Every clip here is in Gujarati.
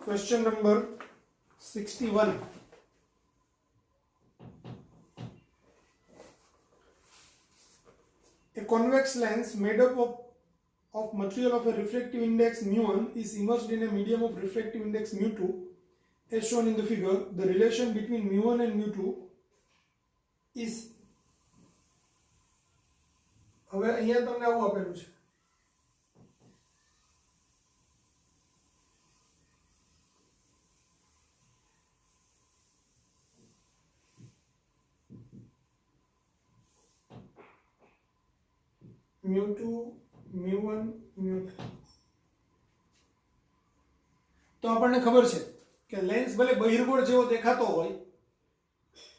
Question number 61. A convex lens made up of material of a refractive index mu1 is immersed in a medium of refractive index mu2 as shown in the figure. The relation between mu1 and mu2 is, હવે અહીંયા તમને આવું આપેલું છે, mu2 mu1 mu2. તો આપણને ખબર છે કે લેન્સ ભલે બહિર્ગોળ જેવો દેખાતો હોય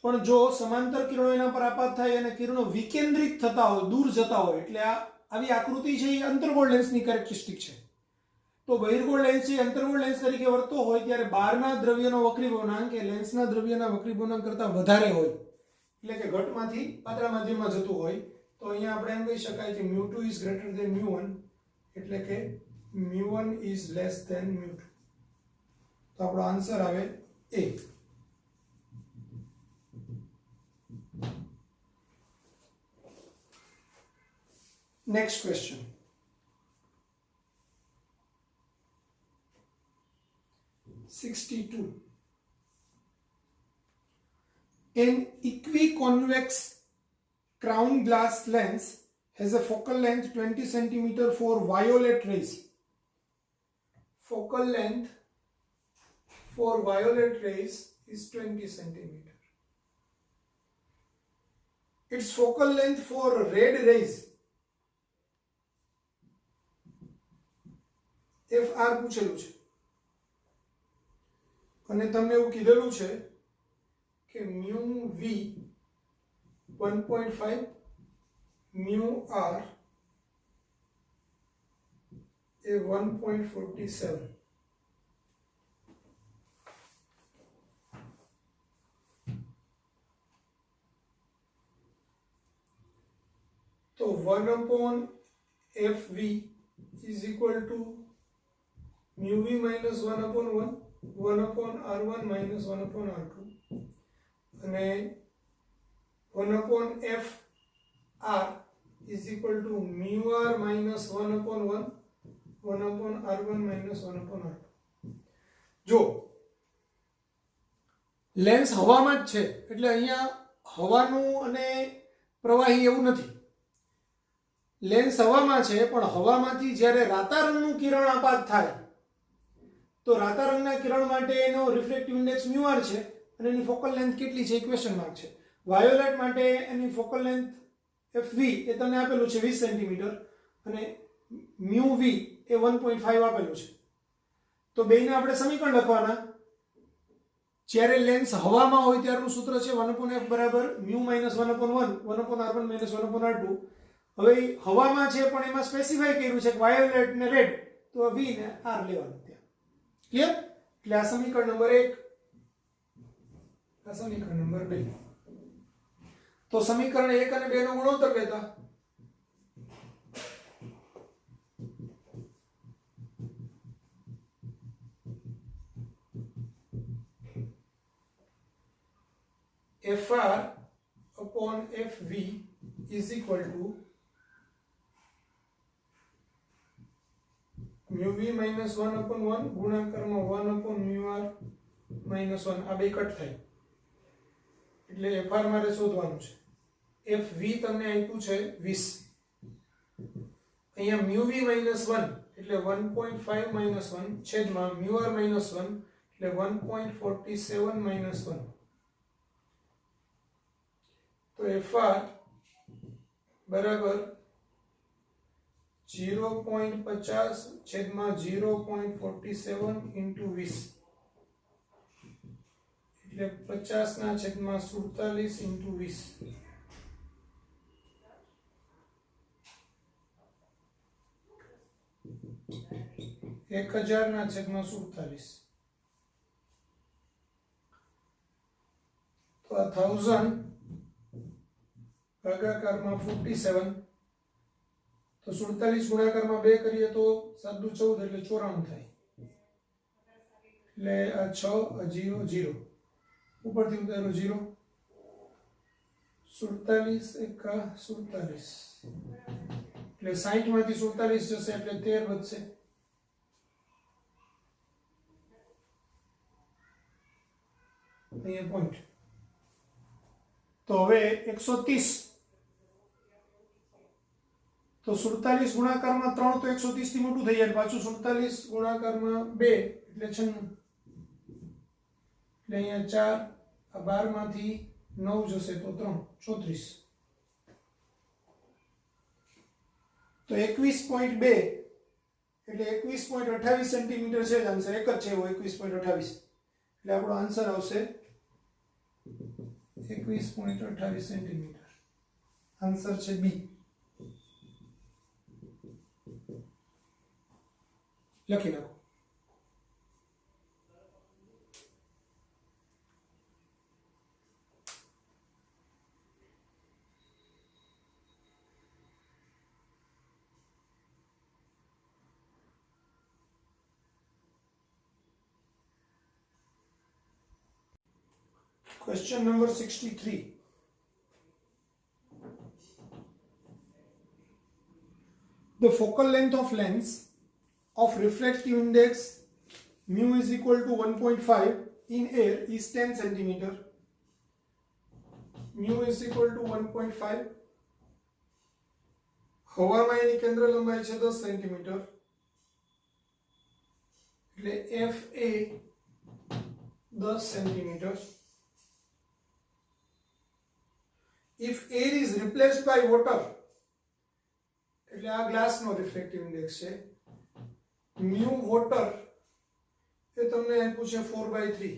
પણ જો સમાંતર કિરણો એના પર આપાત થાય અને કિરણો વિકેન્દ્રિત થતા હોય, દૂર જતા હોય, એટલે આવી આકૃતિ છે એ અંતર્ગોળ લેન્સની કેરેક્ટરિસ્ટિક છે. તો બહિર્ગોળ લેન્સ છે અંતર્ગોળ લેન્સ તરીકે વર્તતો હોય ત્યારે બહારના દ્રવ્યનો વક્રીભવનાંક એ લેન્સના દ્રવ્યના વક્રીભવનાંક કરતાં વધારે હોય, એટલે કે ઘટમાંથી પાતળા માધ્યમમાં જતું હોય. તો અહીંયા આપણે એમ કહી શકાય કે mu2 is greater than mu1, એટલે કે mu1 is less than mu2. તો આપણો આન્સર આવે A. Next question. (62) An equiconvex crown glass lens has a focal length 20 cm for violet rays. Focal length for violet rays is 20 cm. Its focal length for red rays FR પૂછેલું છે અને તમને એવું કીધેલું છે કે mu v 1.5 mu r એ 1.47. तो 1/fv is equal to mu v minus 1/1, 1/r1 minus 1/r2 અને 1/f(r) is equal to mu r minus 1/1, 1/r1 minus 1/r2. જો લેન્સ હવામાં જ છે એટલે અહીંયા હવાનું અને પ્રવાહી એવું નથી. લેન્સ હવામાં છે પણ હવામાંથી જ્યારે રાતા રંગનું કિરણ આપાત થાય તો રાતા રંગના કિરણ માટે એનો રિફ્રેક્ટિવ ઇન્ડેક્સ mu r છે અને એની ફોકલ લેન્થ કેટલી છે એ ક્વેશ્ચન માર્ક છે. વાયોલેટ માટે એની ફોકલ લેન્થ fv એ તમને આપેલું છે 20 સેન્ટીમીટર અને mu v એ 1.5 આપેલું છે. તો બેયને આપણે સમીકરણ લખવાના. જ્યારે લેન્સ હવામાં હોય ત્યારનું સૂત્ર છે 1/f બરાબર mu minus 1/1, 1/r1 minus 1/r2. હવે હવામાં છે પણ એમાં સ્પેસિફાઈ કર્યું છે કે વાયોલેટ ને રેડ, તો v ને r લેવાનું ત્યાં. ક્લિયર? એટલે આ સમીકરણ નંબર 1, આ સમીકરણ નંબર 2. તો સમીકરણ 1 અને 2 નો ગુણોત્તર લેતા fr upon fv is equal to mu v minus 1/1 ગુણાકારમાં 1/mu r minus 1. આ બે કટ થાય એટલે fr મારે શોધવાનું છે. fv તમને આપ્યું છે 20, અહીંયા mu v minus 1 એટલે 1.5 minus 1 છેદમાં mu r minus 1 એટલે 1.47 minus 1. તો fr બરાબર 0.50 છેદમાં 0.47 into 20 એટલે 50 ના છેદમાં 47 into 20. 1000/47. તો આ 1000 ભાગાકારમાં 47, તો 47 ગુણાકારમાં 2 કરીએ તો 7 દુ 14 એટલે 94 થાય. એટલે આ 6 આ 0 0 ઉપરથી ઉતારો 0. 47 એકા 47 એટલે 60 માંથી 47 જશે એટલે 13 વધશે. અહીંયા પોઈન્ટ. તો હવે 130, તો 47 ગુણાકારમાં 3 તો 130 થી મોટું થઈ જાય. પાછું 47 ગુણાકારમાં 2 એટલે 96. એટલે અહીંયા 4 આ 12 માંથી 9 જશે તો 3 34. તો 21.2 એટલે 21.28 સેન્ટીમીટર છે. આન્સર એક જ છે એવો 21.28. એટલે આપણો આન્સર આવશે 21.28 સેન્ટીમીટર. આન્સર છે બી. લખી નાખો. Question number 63. The focal length of lens of refractive index mu is equal to 1.5 in air is 10 centimeter. Mu is equal to 1.5. હવામાં એની કેન્દ્ર લંબાઈ છે 10 સેન્ટીમીટર. એટલે FA 10 centimetre. If air is replaced by water, એટલે આ ગ્લાસનો રિફ્રેક્ટિવ ઇન્ડેક્સ છે. mu water એ તમને આપ્યું છે 4/3.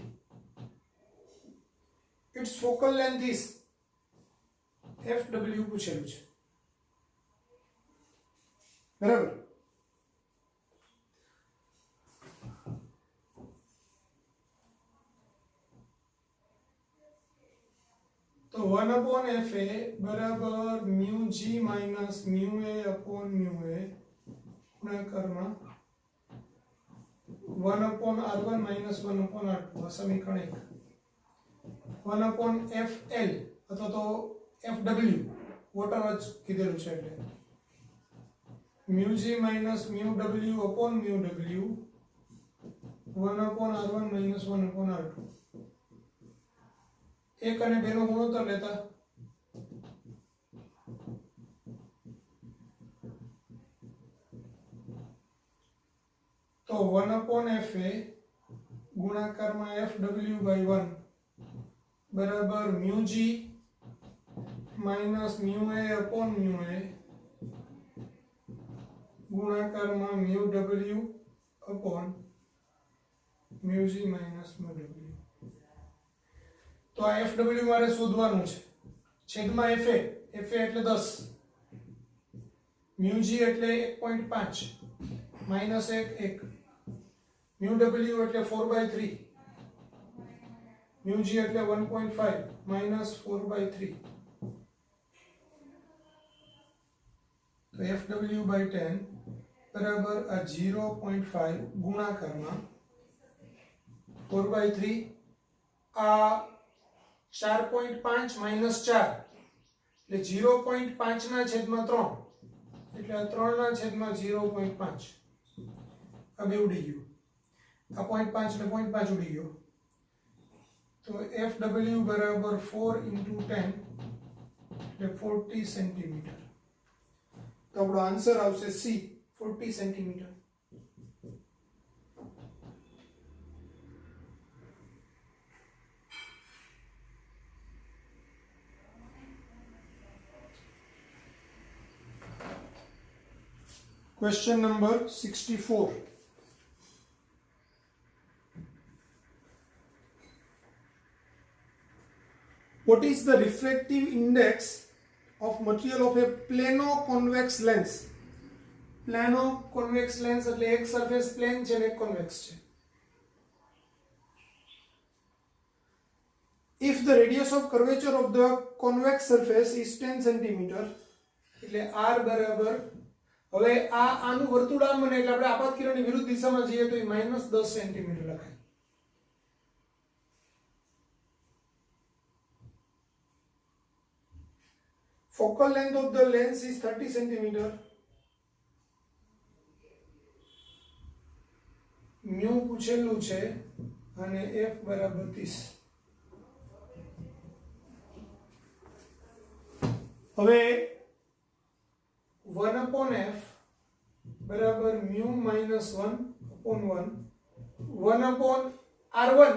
its focal length is FW પૂછેલું છે. બરાબર. તો 1/FA બરાબર mu g minus mu a upon mu a ગુણાકારમાં 1/R1 minus 1/R2. આ સમીકરણ 1. 1/FL અથવા તો FW વોટર જ કીધેલું છે એટલે mu g minus mu w upon mu w 1/R1 minus 1/R2. 1 અને 2 નો ગુણોત્તર લેતા તો 1/FA ગુણાકારમાં FW/1 બરાબર mu g minus mu a upon mu a ગુણાકારમાં mu w upon mu g minus mu w. તો આ FW મારે શોધવાનું છે. છેદમાં FA એટલે 10, mu g એટલે 1.5 માઈનસ 1 mu w એટલે 4/3, mu g એટલે 1.5 માઈનસ 4/3. તો FW/10 બરાબર આ 0.5 ગુણાકારમાં 4/3 આ 4.5 માઈનસ 4 એટલે 0.5 ના છેદમાં 3 એટલે આ 3 ના છેદમાં 0.5 આ બે ઉડી ગયું. આ 0.5 ને 0.5 ઉડી ગયો. તો FW બરાબર 4 × 10 એટલે 40 સેન્ટીમીટર. તો આપણો આન્સર આવશે C 40 centimetre. Question number 64. What is the refractive index of material of a plano convex lens પ્લેનો કોન્વેક્સ લેન્સ એટલે એક સરફેસ પ્લેન છે ને એક કોન્વેક્સ છે. If the radius of curvature of the convex surface is 10 cm એટલે r બરાબર, હવે આનું વર્તુળામ બને એટલે આપણે આપાત કિરણની વિરુદ્ધ દિશામાં જઈએ તો એ -10 cm લખાય. Focal length of the lens is 30 cm. mu પૂછેલું છે અને f બરાબર 30. હવે 1/f બરાબર mu minus 1/1 1/r1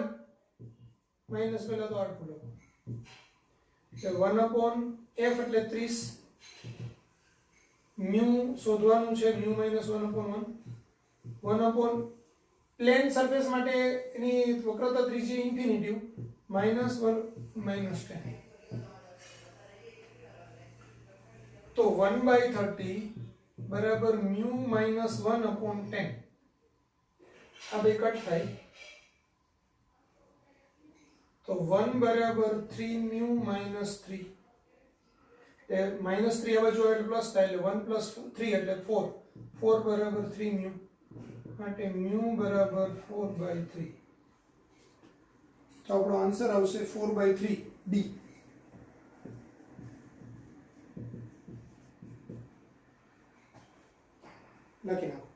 માઇનસ પેલા તો r ખોલો એટલે 1/f એટલે 30. mu શોધવાનું છે, mu minus 1/1 1/ પ્લેન સરફેસ માટે એની વક્રતા ત્રિજ્યા ઇન્ફિનિટિવ -1 -10. તો 1/30 બરાબર mu minus 1/10. આ બે કટ થાય તો 1 બરાબર 3 mu minus 3 એ -3 આ બાજુ એટલે પ્લસ થાય એટલે 1 plus 3 એટલે 4 4 બરાબર 3 mu માટે mu બરાબર 4/3. તો આપણો આન્સર આવશે 4/3 ડી. લખી નાખો.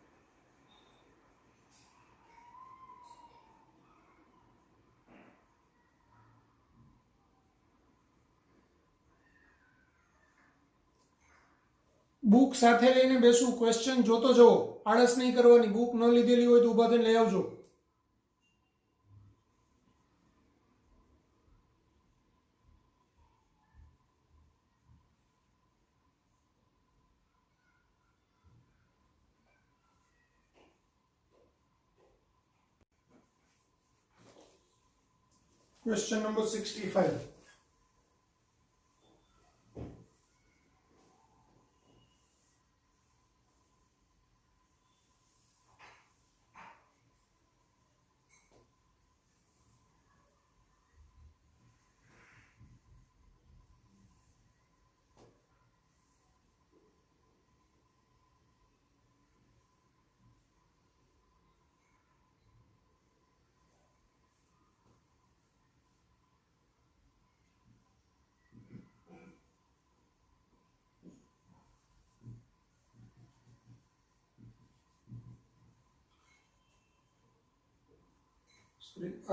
બુક સાથે લઈને બેસું, ક્વેશ્ચન જોતો જવો, આળસ નહીં કરવાની. બુક ન લીધેલી હોય તો ઊભા થઈને લઈ આવજો. Question number 65.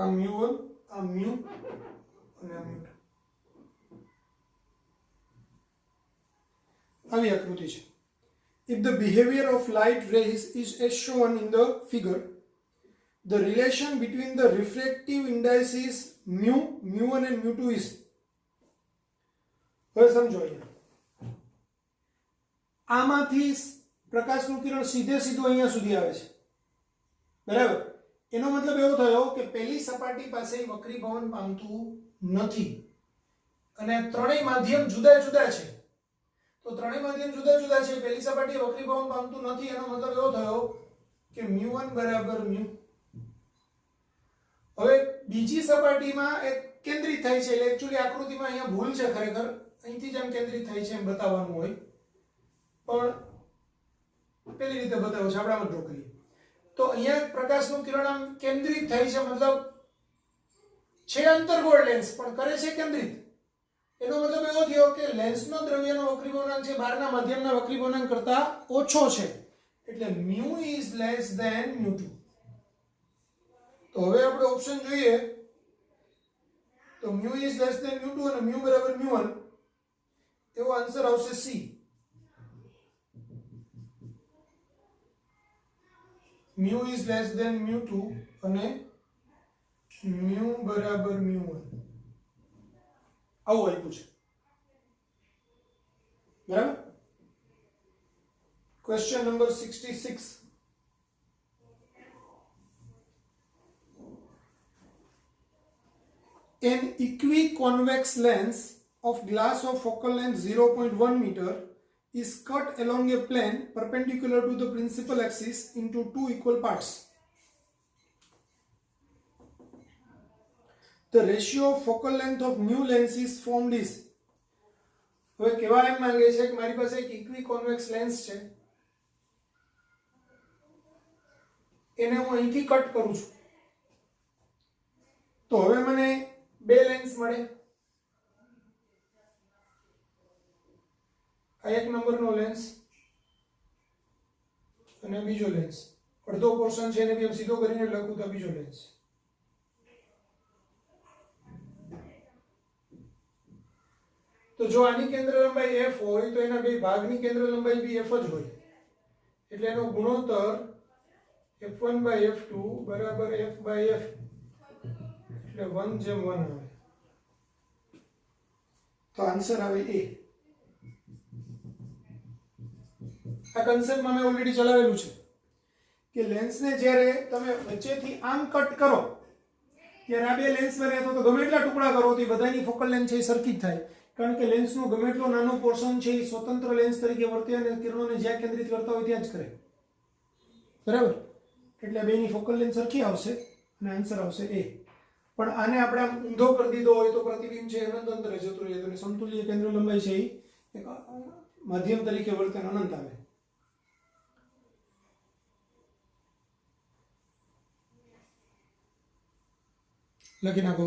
આ mu1 આ mu અને આ mu2 આવી આકૃતિ છે. If the behavior of light rays is as shown in the figure, the relation between the refractive indices mu, mu1 and mu2 is. હવે સમજો અહીંયા આમાંથી પ્રકાશનું કિરણ સીધે સીધું અહીંયા સુધી આવે છે, બરાબર. એનો મતલબ એવો થયો કે પહેલી સપાટી પાસે વક્રીભવન પામતું નથી અને ત્રણેય માધ્યમ જુદા જુદા છે. તો ત્રણેય માધ્યમ જુદા જુદા છે, પહેલી સપાટીએ વક્રીભવન પામતું નથી. એનો મતલબ એવો થયો કે mu1 બરાબર mu. હવે બીજી સપાટીમાં એક કેન્દ્રિત થાય છે એટલે એક્ચ્યુઅલી આકૃતિમાં અહીંયા ભૂલ છે, ખરેખર અહીંથી જ એમ કેન્દ્રિત થાય છે એમ બતાવવાનું હોય, પણ પેલી રીતે બતાવ્યું છે, આપણે આમ ડ્રો કરીએ તો અહીંયા પ્રકાશનું કિરણ આમ કેન્દ્રિત થાય છે, મતલબ છે અંતર્ગોળ લેન્સ પણ કરે છે કેન્દ્રિત. એનો મતલબ એવો થયો કે લેન્સનો દ્રવ્યનો વક્રીભવનાંક છે બહારના માધ્યમના વક્રીભવનાંક કરતા ઓછો છે, એટલે mu is less than mu2. તો હવે આપણે ઓપ્શન જોઈએ તો mu is less than mu2 અને mu બરાબર mu1, એવો આન્સર આવશે C. mu is less than mu2 અને mu બરાબર mu1 આવું આપ્યું છે, બરાબર. Question number 66. An equiconvex lens of glass of focal length 0.1 meter is cut along a plane perpendicular to the principal axis into two equal parts. The ratio of focal length of new lens is formed is. હવે કહેવા એમ માંગે છે કે મારી પાસે એક ઇક્વિકોન્વેક્સ લેન્સ છે, એને હું અહીંથી કટ કરું છું, તો હવે મને બે લેન્સ મળે. આ એક નંબરનો લેન્સ અને બીજો લેન્સ, અડધો પોર્શન છે એને બી હું સીધો કરીને લખું તો બીજો લેન્સ. તો જો આની કેન્દ્ર લંબાઈ f હોય તો એના બે ભાગની કેન્દ્ર લંબાઈ બી f જ હોય, એટલે એનો ગુણોત્તર f1/f2 બરાબર f/f, એટલે 1:1 આવે. તો આન્સર આવે a. આ કન્સેપ્ટમાં મેં ઓલરેડી ચલાવેલું છે કે લેન્સને જ્યારે તમે વચ્ચેથી આમ કટ કરો ત્યારે આ બે લેન્સ બને તો ગમે એટલા ટુકડા કરો તો બધાની ફોકલ લેન્થ છે એ સરખી જ થાય, કારણ કે લેન્સનો ગમે એટલો નાનો પોર્શન છે એ સ્વતંત્ર લેન્સ તરીકે વર્તે અને કિરણોને જ્યાં કેન્દ્રિત કરતા હોય ત્યાં જ કરે, બરાબર. એટલે બેની ફોકલ લેન્થ સરખી આવશે અને આન્સર આવશે એ. પણ આને આપણે આમ ઊંધો કરી દીધો હોય તો પ્રતિબિંબ છે અનંત અંતરે જતું રહે, તો સમતુલ્ય કેન્દ્ર લંબાઈ છે એ એક માધ્યમ તરીકે વર્તે અનંત આવે. લખી નાખો.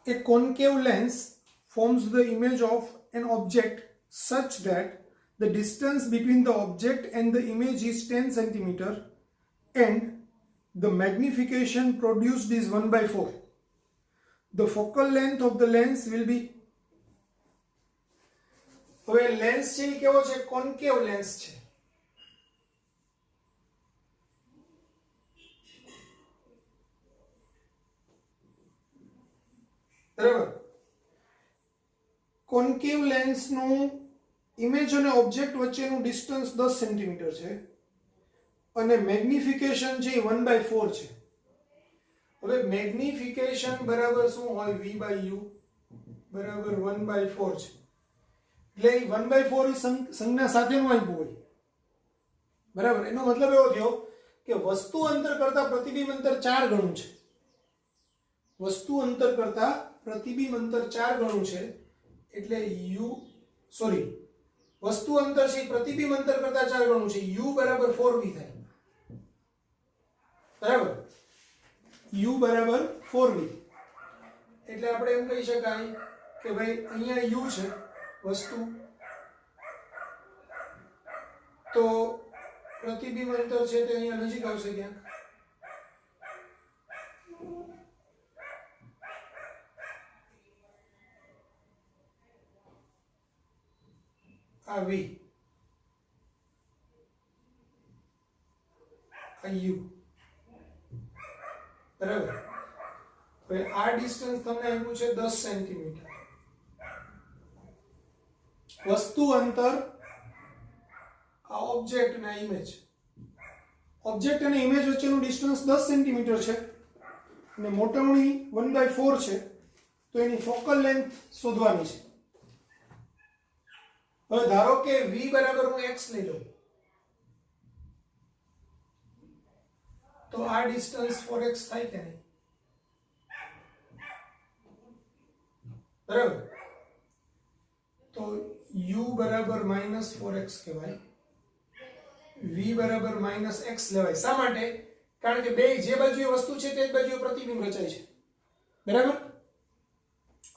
A concave lens forms the image of an object such that the distance between the object and the image is 10 cm and the magnification produced is 1/4. The focal length of the lens will be. હવે લેન્સ છે એ કેવો છે? કોન્કેવ લેન્સ છે. બરાબર. કોન્કેવ લેન્સનું ઇમેજ અને ઓબ્જેક્ટ વચ્ચેનું ડિસ્ટન્સ 10 સેન્ટીમીટર છે અને મેગ્નિફિકેશન છે એ 1/4 છે. હવે મેગ્નિફિકેશન બરાબર શું હોય? v/u બરાબર 1/4 છે. એટલે 1/4 સંજ્ઞા સાથેનું આપ્યું હોય, બરાબર. એનો મતલબ એવો થયો કે વસ્તુ અંતર કરતા પ્રતિબિંબ અંતર 4 ગણું છે. વસ્તુ અંતર કરતા પ્રતિબિંબ અંતર 4 ગણું છે, એટલે વસ્તુ અંતર છે પ્રતિબિંબ અંતર કરતા 4 ગણું છે. u બરાબર 4v થાય, બરાબર. u બરાબર 4v. એટલે આપણે એમ કહી શકાય કે ભાઈ અહીંયા u છે વસ્તુ, તો પ્રતિબિંબ અંતર છે તે અહીંયા નજીક આવશે ક્યાંક. આ v, આ u, બરાબર. હવે આ ડિસ્ટન્સ તમને આપ્યું છે 10 સેન્ટીમીટર. વસ્તુ અંતર, આ ઓબ્જેક્ટ અને ઇમેજ, ઓબ્જેક્ટ અને ઇમેજ વચ્ચેનું ડિસ્ટન્સ 10 સેન્ટીમીટર છે અને મોટવણી 1/4 છે, તો એની ફોકલ લેન્થ શોધવાની છે. હવે ધારો કે v બરાબર હું x લઈ લઉં, તો આ ડિસ્ટન્સ 4x થાય કે નહીં? બરાબર. તો u બરાબર -4x કહેવાય, v બરાબર -x લેવાય. શા માટે? કારણ કે બે જે બાજુએ વસ્તુ છે તે જ બાજુએ પ્રતિબિંબ રચાય છે, બરાબર.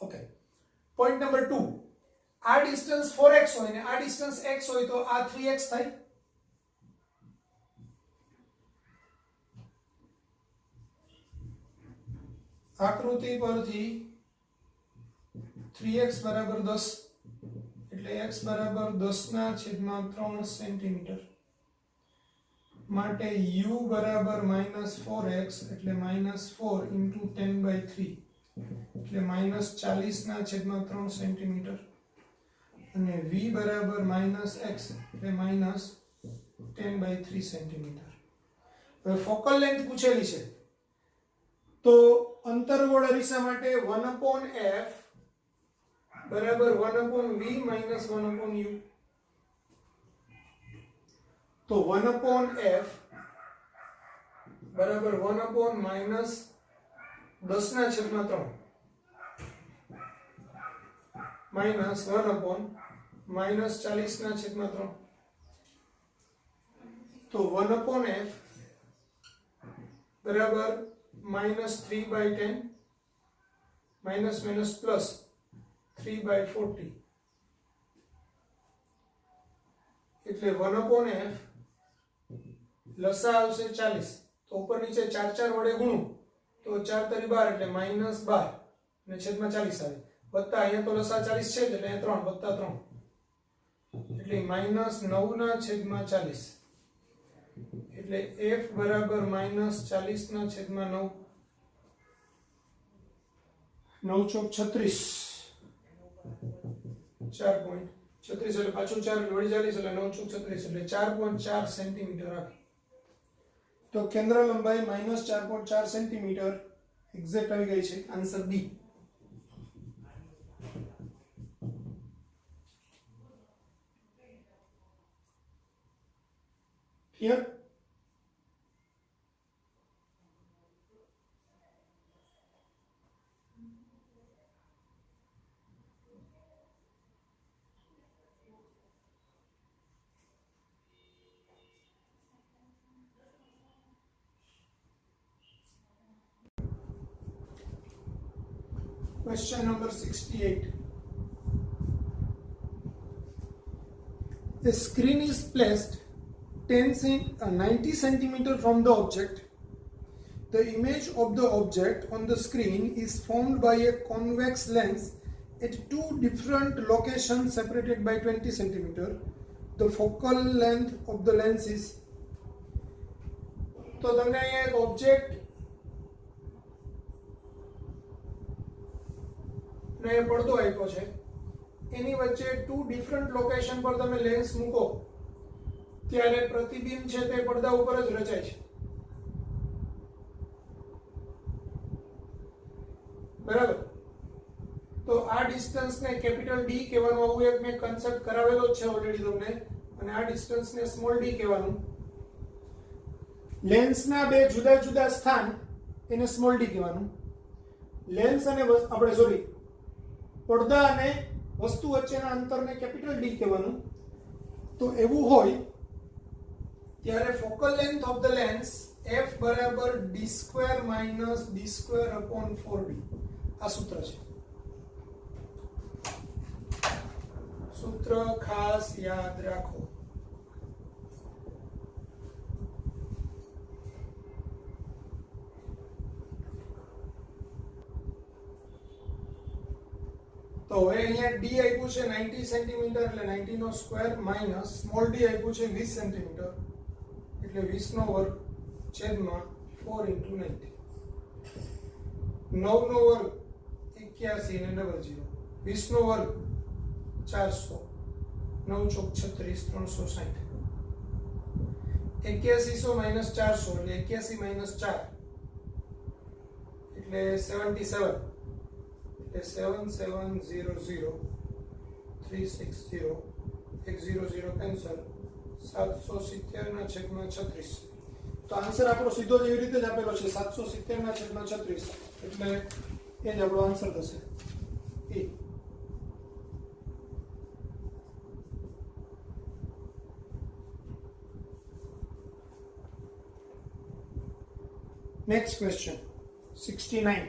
ઓકે. પોઈન્ટ નંબર 2, આ ડિસ્ટન્સ 4x હોય ને આ ડિસ્ટન્સ x હોય તો આ 3x થાય. આકૃતિ પરથી 3x બરાબર 10, એટલે x બરાબર 10/3 સેન્ટીમીટર, માટે u બરાબર -4x એટલે -4 × 10/3 એટલે -40/3 સેન્ટીમીટર, અને v બરાબર -x એટલે -10/3 સેન્ટીમીટર. હવે ફોકલ લેન્થ પૂછેલી છે તો અંતર્ગોળ અરીસા માટે 1/f બરાબર 1/v માઇનસ 1/u. તો 1/f બરાબર 1/ માઇનસ 10/3 માઇનસ 1/ માઇનસ 40/3. તો 1/f બરાબર માઇનસ 3/10 માઇનસ માઇનસ પ્લસ 3/40 એટલે 1/f લસા આવશે 40. તો ઉપર નીચે 4 વડે ગુણું તો 4 × 12 એટલે માઇનસ 12 અને છેદમાં 40 આવે. વત્તા અહીંયા તો લસા 40 છે એટલે અહીંયા 3 વત્તા 3 એટલે માઇનસ 9/40 એટલે f બરાબર માઇનસ 40/9 9 ચોક 36 4.36 એટલે પાછું 4 વળી 40 એટલે 9 ચોક 36 એટલે 4.4 સેન્ટીમીટર આવે. તો કેન્દ્ર લંબાઈ માઇનસ 4.4 સેન્ટીમીટર એક્ઝેક્ટ આવી ગઈ છે. Answer B. Clear? Question number 68. A screen is placed 90 centimeter from the object. The image of the object on the screen is formed by a convex lens at two different locations separated by 20 centimeter. The focal length of the lens is. તો તમને અહીંયા એક ઓબ્જેક્ટ ને પડદો આપ્યો છે, એની વચ્ચે 2 ડિફરન્ટ લોકેશન પર તમે લેન્સ મૂકો ત્યારે પ્રતિબિંબ છે તે પડદા ઉપર જ રચાય છે. બરાબર? તો આ ડિસ્ટન્સ ને કેપિટલ ડી કહેવાનું. આવું એક મેં કન્સેપ્ટ કરાવેલો છે ઓલરેડી તમને. અને આ ડિસ્ટન્સ ને સ્મોલ ડી કહેવાનું. લેન્સના બે જુદા જુદા સ્થાન એને સ્મોલ ડી કહેવાનું. લેન્સ અને આપણે સોરી પડદા અને વસ્તુ વચ્ચેના અંતરને કેપિટલ ડી કહેવાનું. તો એવું હોય ત્યારે focal length of the lens f બરાબર d² માઇનસ d²/4d. આ સૂત્ર છે. સૂત્ર ખાસ યાદ રાખો. તો હવે અહીંયા d આપ્યું છે 90 સેન્ટીમીટર એટલે 90 નો સ્ક્વેર માઇનસ સ્મોલ d આપ્યું છે 20 સેન્ટીમીટર એટલે 20 નો વર્ગ છેદમાં 4 × 90. 9 નો વર્ગ 81 ને 00. 20 નો વર્ગ 400. 9 ચોક 36 360. 8100 માઇનસ 400 એટલે 81 - 4 એટલે 77 એટલે 7700 360 100 કેન્સલ 770/36. તો આન્સર આપણો સીધો જ એવી રીતે જ આપેલો છે 770/36 એટલે એ જ આપણો આન્સર થશે. એ next question 69.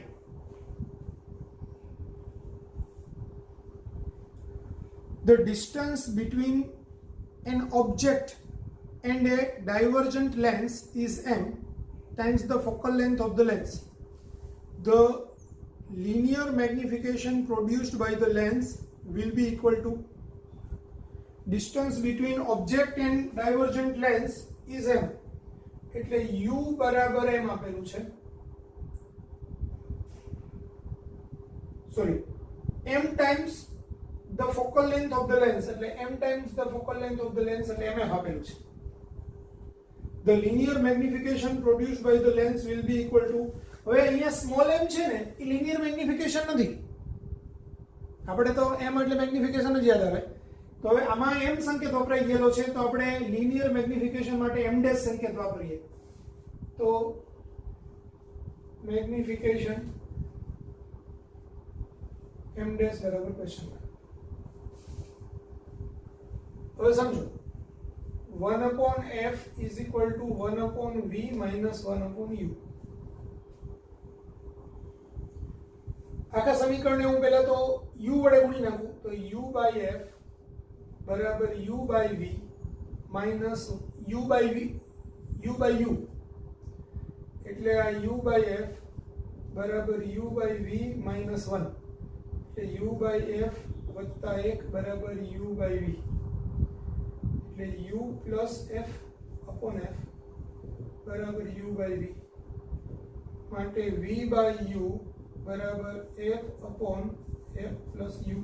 The distance between an object and a divergent lens is m times the focal length of the lens. The linear magnification produced by the lens will be equal to. Distance between object and divergent lens is m. એટલે u બરાબર m આપેલું છે. Sorry m times the focal length of the lens એટલે m times the focal length of the lens એટલે mm આપેલું છે. The linear magnification produced by the lens will be equal to હવે અહીંયા સ્મોલ m છે ને એ લિનિયર મેગ્નિફિકેશન નથી, આપણે તો m એટલે મેગ્નિફિકેશન જ યાદ આવે. તો હવે આમાં m સંકેત વપરાઈ ગયેલો છે, તો આપણે લિનિયર મેગ્નિફિકેશન માટે m ડેશ સંકેત વાપરીએ. તો મેગ્નિફિકેશન m ડેશ બરાબર ક્વેશ્ચન માર્ક. હવે સમજો 1/f is equal to 1/v minus 1/u. આખા સમીકરણને હું પહેલા તો u વડે ગુણી નાખું, તો u by f બરાબર u by v minus u by u, એટલે આ u by f બરાબર u by v minus 1, એટલે u by f વત્તા 1 બરાબર u by v, એટલે u plus f upon f બરાબર u by v, માટે v by u બરાબર f upon f plus u.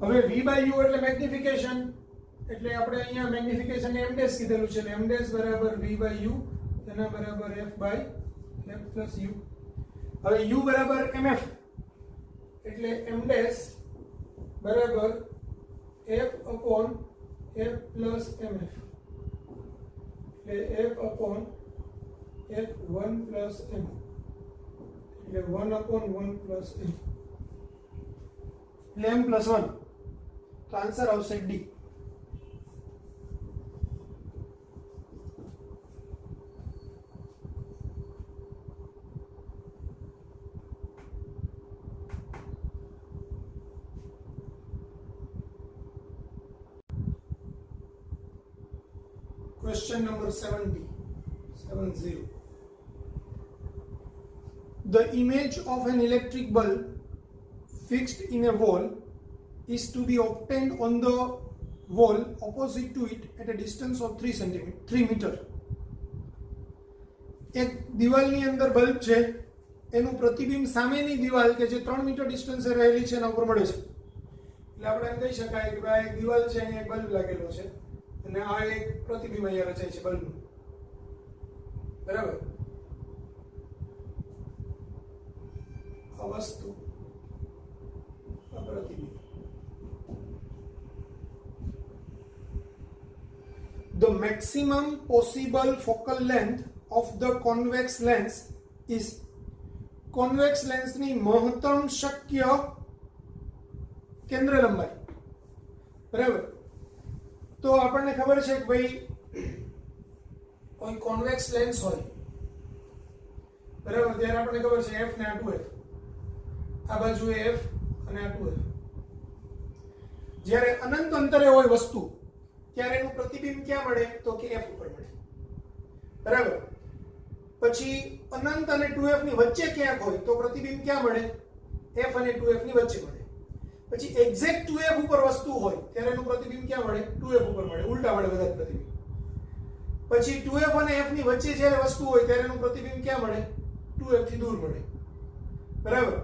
હવે v by u એટલે મેગ્નિફિકેશન, એટલે આપણે અહીંયા મેગ્નિફિકેશન ને m ડેશ કીધેલું છે, એટલે m ડેશ બરાબર v by u એના બરાબર f by f plus u. હવે u બરાબર mf, એટલે m ડેશ બરાબર f upon f plus mf, એટલે f upon f1 plus m, એટલે 1 upon 1 plus m, એટલે m plus 1. તો આન્સર આવશે D. Question number 70. The image of an electric bulb fixed in a wall is to be obtained on the wall opposite to it at a distance of 3 meter. એક દિવાલની અંદર બલ્બ છે, એનું પ્રતિબિંબ સામેની દિવાલ કે જે 3 મીટર ડિસ્ટન્સે રહેલી છે એના ઉપર મળે છે. એટલે આપણે એમ કહી શકાય કે ભાઈ એક દિવાલ છે, અહીંયા એક બલ્બ લાગેલો છે અને આ એક પ્રતિબિંબ અહીંયા રચાય છે બલ્બનું, બરાબર. આ વસ્તુ, આ પ્રતિબિંબ. The maximum possible focal length of the convex lens is, convex lens ની મહત્તમ શક્ય કેન્દ્ર લંબાઈ, બરાબર. તો આપણને ખબર છે કે ભાઈ કોઈ કોન્વેક્સ લેન્સ હોય, બરાબર, ત્યારે આપણને ખબર છે f ને આ 2f, આ બાજુ f અને આ 2f. જ્યારે અનંત અંતરે હોય વસ્તુ ત્યારે એનું પ્રતિબિંબ ક્યાં મળે, તો કે f ઉપર મળે, બરાબર. પછી અનંત અને 2f ની વચ્ચે ક્યાંક હોય તો પ્રતિબિંબ ક્યાં મળે, f અને 2f ની વચ્ચે મળે. પછી એક્ઝેક્ટ 2f ઉપર વસ્તુ હોય ત્યારે એનું પ્રતિબિંબ ક્યાં મળે, 2f ઉપર મળે, ઉલટા મળે બધા પ્રતિબિંબ. પછી 2f અને f ની વચ્ચે જ્યારે વસ્તુ હોય ત્યારે એનું પ્રતિબિંબ ક્યાં મળે, 2f થી દૂર મળે, બરાબર.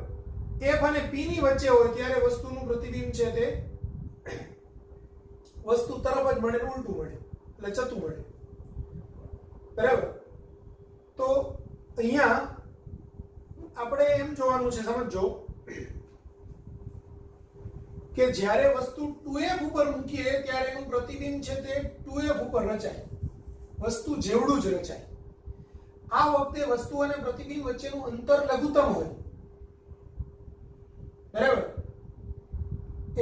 f અને p ની વચ્ચે હોય ત્યારે વસ્તુનું પ્રતિબિંબ છે તે વસ્તુ તરફ જ મળે, ઉલટું મળે, એટલે ચતું મળે, બરાબર. તો અહીંયા આપણે એમ જોવાનું છે, સમજો કે જ્યારે વસ્તુ 2f ઉપર મૂકીએ ત્યારે એનું પ્રતિબિંબ છે તે 2f ઉપર રચાય, વસ્તુ જેવડું જ રચાય. આ વખતે વસ્તુ અને પ્રતિબિંબ વચ્ચેનું અંતર લઘુત્તમ હોય, બરાબર.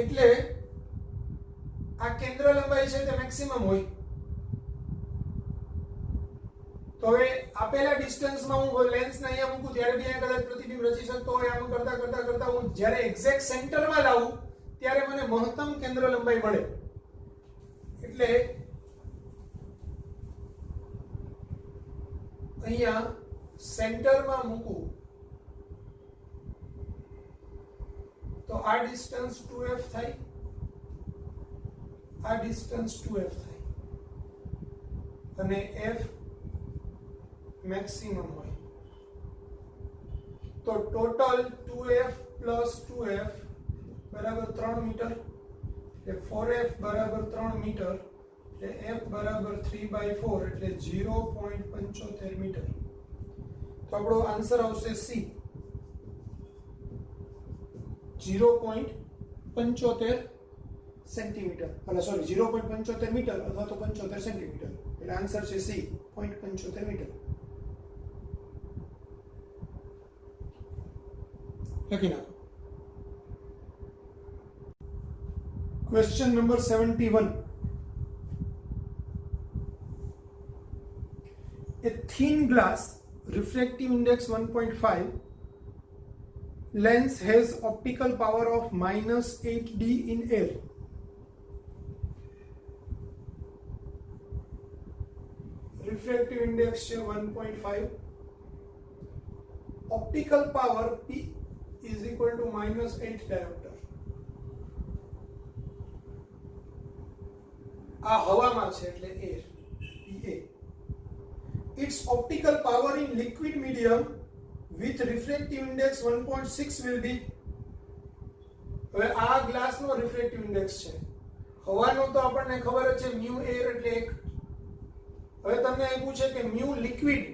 એટલે આ કેન્દ્ર લંબાઈ છે તે મેક્સિમમ હોય. તો હવે આપેલા ડિસ્ટન્સમાં હું લેન્સને અહીંયા મૂકું ત્યારે બી અહીંયા કદાચ પ્રતિબિંબ રચી શકતો હોય. આમ કરતા કરતા કરતા હું જ્યારે એક્ઝેક્ટ સેન્ટરમાં લાવું ત્યારે મને મહત્તમ કેન્દ્ર લંબાઈ મળે. એટલે અહીંયા સેન્ટરમાં મૂકું તો આ ડિસ્ટન્સ 2f થાય, આ ડિસ્ટન્સ 2f થાય અને f મેક્સિમમ હોય. તો ટોટલ 2f પ્લસ 2f બરાબર 3 મીટર, એટલે 4f બરાબર 3 મીટર, એટલે f બરાબર 3/4 એટલે 0.75 મીટર. તો આપણો આન્સર આવશે સી 0.75 સેન્ટીમીટર, એટલે સોરી 0.75 મીટર અથવા તો 75 સેન્ટીમીટર, એટલે આન્સર છે સી 0.75 મીટર. લખી નાખો. Question number 71. A thin glass, refractive index 1.5, lens has optical power of -8D in air. Refractive index છે 1.5, optical power P is equal to -8 diopter. આ હવામાં છે એટલે air, PA. Its optical power in liquid medium with refractive index 1.6 will be. હવે આ ગ્લાસનો રિફ્રેક્ટિવ ઇન્ડેક્સ છે, હવાનો તો આપણને ખબર જ છે મ્યુ એર એટલે 1. હવે તમને એ પૂછે કે mu liquid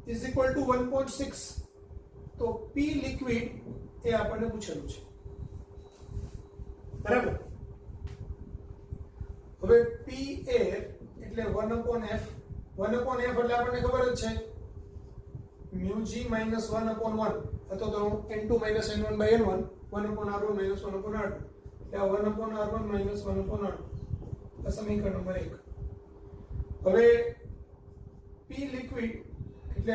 is equal two 1.6, તો પી લિક્વિડ એ આપણને પૂછેલું છે, બરાબર. હવે પી એર એટલે 1/f, 1/f એટલે આપણને ખબર જ છે મ્યુ જી માઇનસ 1/1 અથવા તો n2 minus n1 by n1, 1/r1 minus 1/r2, એટલે 1/r1 માઇનસ 1/r2, આ સમીકરણ નંબર 1. હવે પી લિક્વિડ એટલે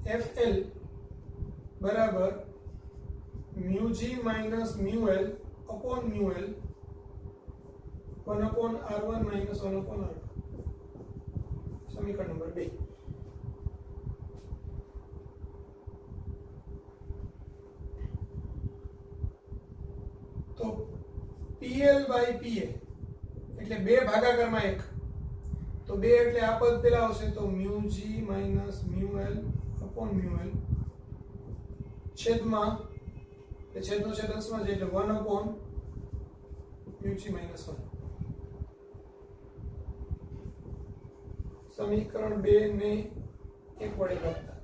1/fl બરાબર mu g minus mu l upon mu l 1/r1 minus 1/r2, સમીકરણ નંબર 2. તો PL બાય PA એટલે 2 ભાગાકારમાં 1, તો 2 એટલે આ પદ પેલા આવશે, તો mu g minus mu l upon mu l છેદમાં, એટલે છેદનો છેદ અંશમાં છે એટલે 1 અપોન મ્યુ જી માઇનસ 1. સમીકરણ 2 ને 1 વડે ભાગતા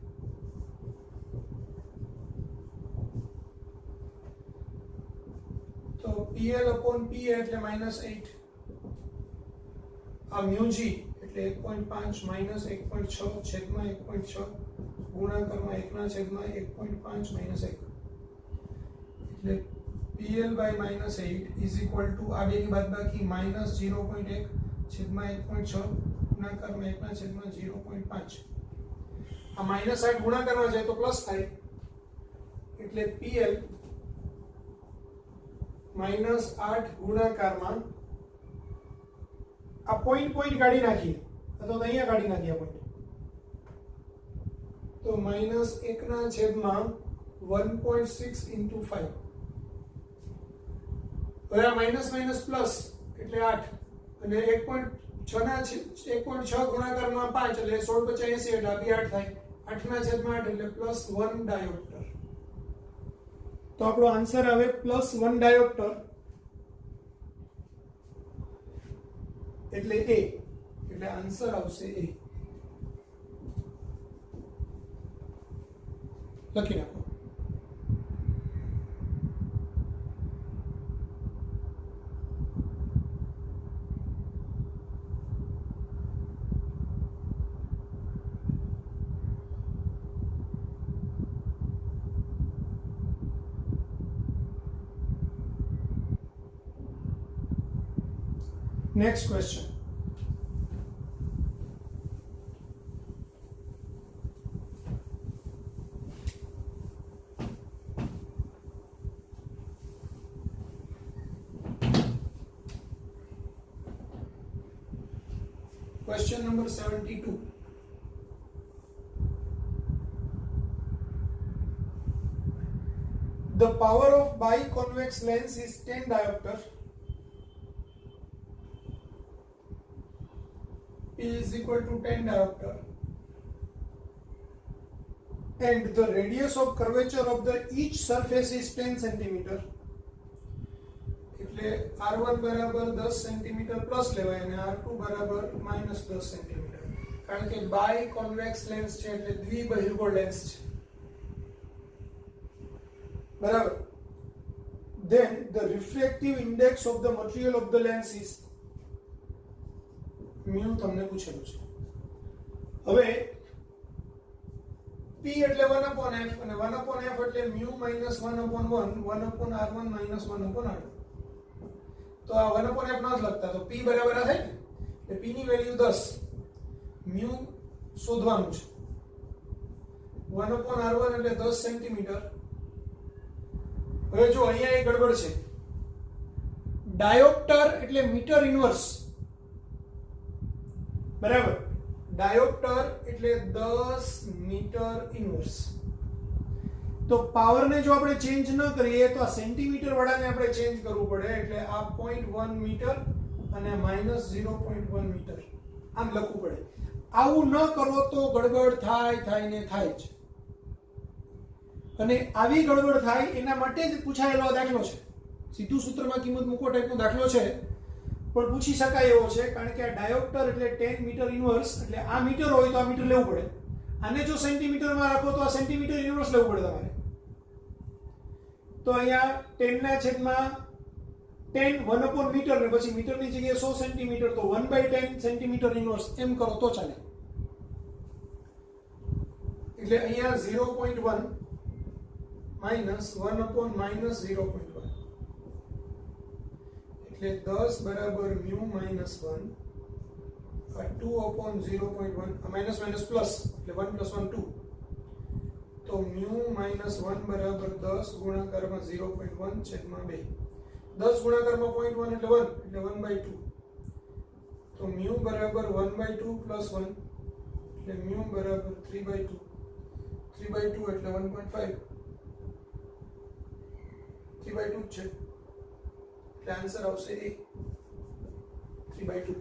તો PL અપોન PA એટલે -8, આ મ્યુ જી એટલે 1.5 માઇનસ 1.6 છેદમાં 1.6 ગુણાકારમાં 1 ના છેદમાં 1.5 માઇનસ 1, એટલે PL by -8 is equal to આ બેની બાદબાકી -0.1 છેદમાં 1.6 ગુણાકારમાં 1 ના છેદમાં 0.5, આ -8 ગુણાકારમાં જાય તો પ્લસ થાય, એટલે PL -8 ગુણાકારમાં આ પોઈન્ટ કાઢી નાખીએ અથવા તો અહીંયા કાઢી નાખીએ પોઈન્ટ, તો -1 ના છેદમાં 1.6 into 5. હવે આ માઇનસ માઇનસ પ્લસ એટલે 8 અને 1.6 ના 1.6 ગુણાકારમાં 5 એટલે 16 × 80 એટલે આ બી 8 થાય, 8 ના છેદમાં 8 એટલે +1 ડાયોપ્ટર. તો આપણો આન્સર આવે +1 ડાયોપ્ટર એટલે A, એટલે આન્સર આવશે A. લખી નાખો. Next question. Question number 72. The power of biconvex lens is 10 diopter. P is equal to 10 diopter. And the radius of curvature of the each surface is 10 centimeter. એટલે R1 બરાબર 10 સેન્ટીમીટર પ્લસ લેવાય અને R2 બરાબર -10 સેન્ટીમીટર. કારણ કે બાય કોન્વેક્સ લેન્સ છે એટલે દ્વિબહિર્ગોળ લેન્સ છે, બરાબર. Then the refractive index of the material of the lens is mu તમને પૂછેલું છે. હવે P એટલે 1/f અને 1/f એટલે mu minus 1/1 1/r1 minus 1/r2. તો આ 1/f ના જ લખતા, તો P બરાબર આ થાય ને, એટલે P ની વેલ્યુ 10, mu શોધવાનું છે. 1/r1 એટલે 10 સેન્ટીમીટર. હવે જો અહીંયા એક ગડબડ છે, ડાયોપ્ટર એટલે મીટર ઇન્વર્સ, બરાબર. ડાયોપ્ટર એટલે 10 મીટર ઇન્વર્સ. તો પાવરને જો આપણે ચેન્જ ન કરીએ તો આ સેન્ટીમીટર વાળાને આપણે ચેન્જ કરવું પડે, એટલે આ 0.1 મીટર અને -0.1 મીટર આમ લખવું પડે. આવું ન કરો તો ગડબડ થાય ને થાય જ. અને આવી ગડબડ થાય એના માટે જ પૂછાયેલો દાખલો છે. સીધું સૂત્રમાં કિંમત મૂકો ટાઈપનો દાખલો છે, પણ પૂછી શકાય એવો છે, કારણ કે આ ડાયોપ્ટર એટલે 10 મીટર ઇન્વર્સ, એટલે આ મીટર હોય તો આ મીટર લેવું પડે. આને જો સેન્ટીમીટરમાં રાખો તો આ સેન્ટીમીટર ઇન્વર્સ લેવું પડે તમારે. તો અહીંયા 10 ના છેદમાં 10 1/મીટર ને પછી મીટરની જગ્યાએ 100 સેન્ટીમીટર, તો 1/10 સેન્ટીમીટર ઇન્વર્સ એમ કરો તો ચાલે. એટલે અહીંયા 0.1 minus 1/-0.1 એટલે 10 બરાબર mu minus 1, 2/0.1, minus minus plus એટલે 1 + 1 2, તો mu minus 1 બરાબર 10 ગુણાકારમાં 0.1/2. 10 ગુણાકારમાં 0.1 એટલે 1, એટલે 1/2. તો mu બરાબર 1/2 + 1 એટલે mu બરાબર 3/2. 3/2 એટલે 1.5. 3/2 છે, એટલે આન્સર આવશે A, 3/2.